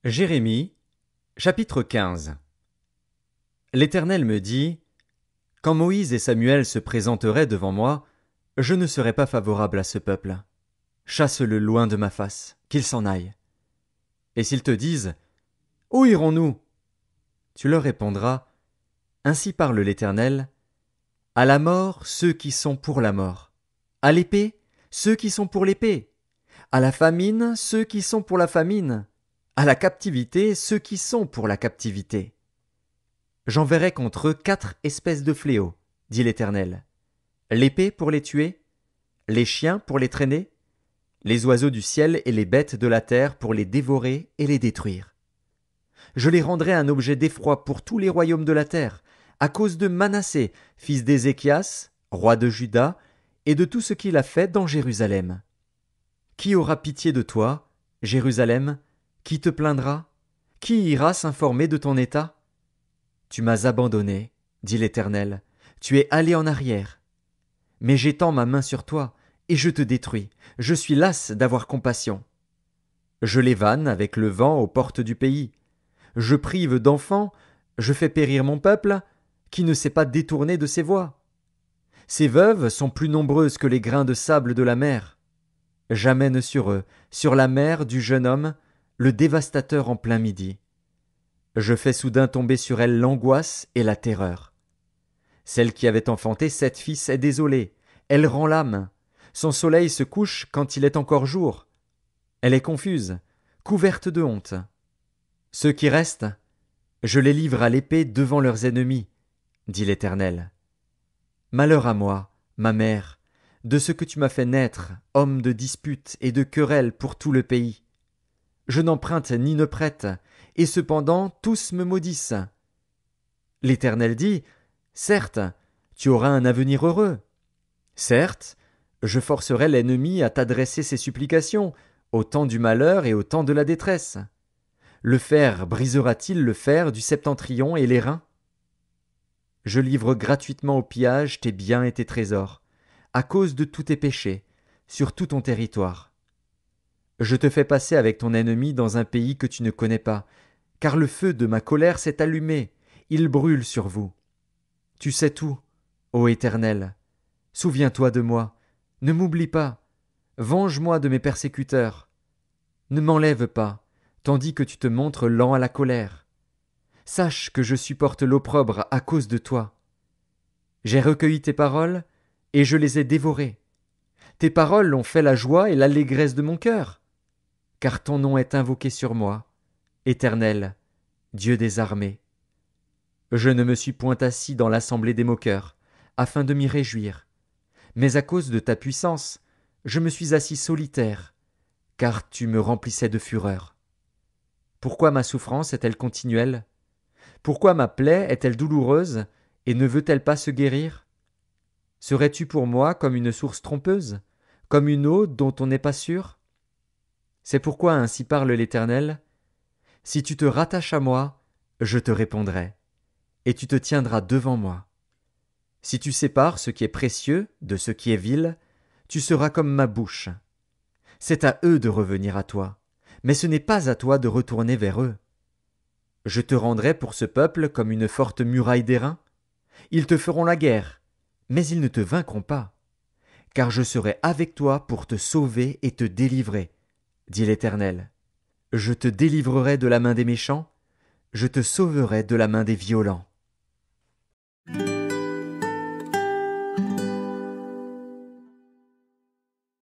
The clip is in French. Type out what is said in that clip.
Jérémie, chapitre 15. L'Éternel me dit: Quand Moïse et Samuel se présenteraient devant moi, je ne serai pas favorable à ce peuple. Chasse-le loin de ma face, qu'il s'en aille. Et s'ils te disent: Où irons-nous? Tu leur répondras: Ainsi parle l'Éternel, à la mort ceux qui sont pour la mort, à l'épée ceux qui sont pour l'épée, à la famine ceux qui sont pour la famine, à la captivité ceux qui sont pour la captivité. J'enverrai contre eux 4 espèces de fléaux, dit l'Éternel. L'épée pour les tuer, les chiens pour les traîner, les oiseaux du ciel et les bêtes de la terre pour les dévorer et les détruire. Je les rendrai un objet d'effroi pour tous les royaumes de la terre, à cause de Manassé, fils d'Ézéchias, roi de Juda, et de tout ce qu'il a fait dans Jérusalem. Qui aura pitié de toi, Jérusalem? Qui te plaindra? Qui ira s'informer de ton état? Tu m'as abandonné, dit l'Éternel, tu es allé en arrière. Mais j'étends ma main sur toi, et je te détruis, je suis las d'avoir compassion. Je les vanne avec le vent aux portes du pays. Je prive d'enfants, je fais périr mon peuple, qui ne s'est pas détourné de ses voies. Ces veuves sont plus nombreuses que les grains de sable de la mer. J'amène sur eux, sur la mer du jeune homme, le dévastateur en plein midi. Je fais soudain tomber sur elle l'angoisse et la terreur. Celle qui avait enfanté 7 fils est désolée, elle rend l'âme. Son soleil se couche quand il est encore jour. Elle est confuse, couverte de honte. Ceux qui restent, je les livre à l'épée devant leurs ennemis, dit l'Éternel. Malheur à moi, ma mère, de ce que tu m'as fait naître, homme de disputes et de querelles pour tout le pays. Je n'emprunte ni ne prête, et cependant tous me maudissent. L'Éternel dit: Certes, tu auras un avenir heureux. Certes, je forcerai l'ennemi à t'adresser ses supplications, au temps du malheur et au temps de la détresse. Le fer brisera-t-il le fer du septentrion et l'airain? Je livre gratuitement au pillage tes biens et tes trésors, à cause de tous tes péchés, sur tout ton territoire. Je te fais passer avec ton ennemi dans un pays que tu ne connais pas, car le feu de ma colère s'est allumé, il brûle sur vous. Tu sais tout, ô Éternel. Souviens-toi de moi, ne m'oublie pas, venge-moi de mes persécuteurs. Ne m'enlève pas, tandis que tu te montres lent à la colère. Sache que je supporte l'opprobre à cause de toi. J'ai recueilli tes paroles, et je les ai dévorées. Tes paroles ont fait la joie et l'allégresse de mon cœur. Car ton nom est invoqué sur moi, Éternel, Dieu des armées. Je ne me suis point assis dans l'assemblée des moqueurs, afin de m'y réjouir. Mais à cause de ta puissance, je me suis assis solitaire, car tu me remplissais de fureur. Pourquoi ma souffrance est-elle continuelle? Pourquoi ma plaie est-elle douloureuse, et ne veut-elle pas se guérir? Serais-tu pour moi comme une source trompeuse, comme une eau dont on n'est pas sûr? C'est pourquoi ainsi parle l'Éternel: si tu te rattaches à moi, je te répondrai, et tu te tiendras devant moi. Si tu sépares ce qui est précieux de ce qui est vil, tu seras comme ma bouche. C'est à eux de revenir à toi, mais ce n'est pas à toi de retourner vers eux. Je te rendrai pour ce peuple comme une forte muraille d'airain. Ils te feront la guerre, mais ils ne te vaincront pas, car je serai avec toi pour te sauver et te délivrer, dit l'Éternel. Je te délivrerai de la main des méchants, je te sauverai de la main des violents.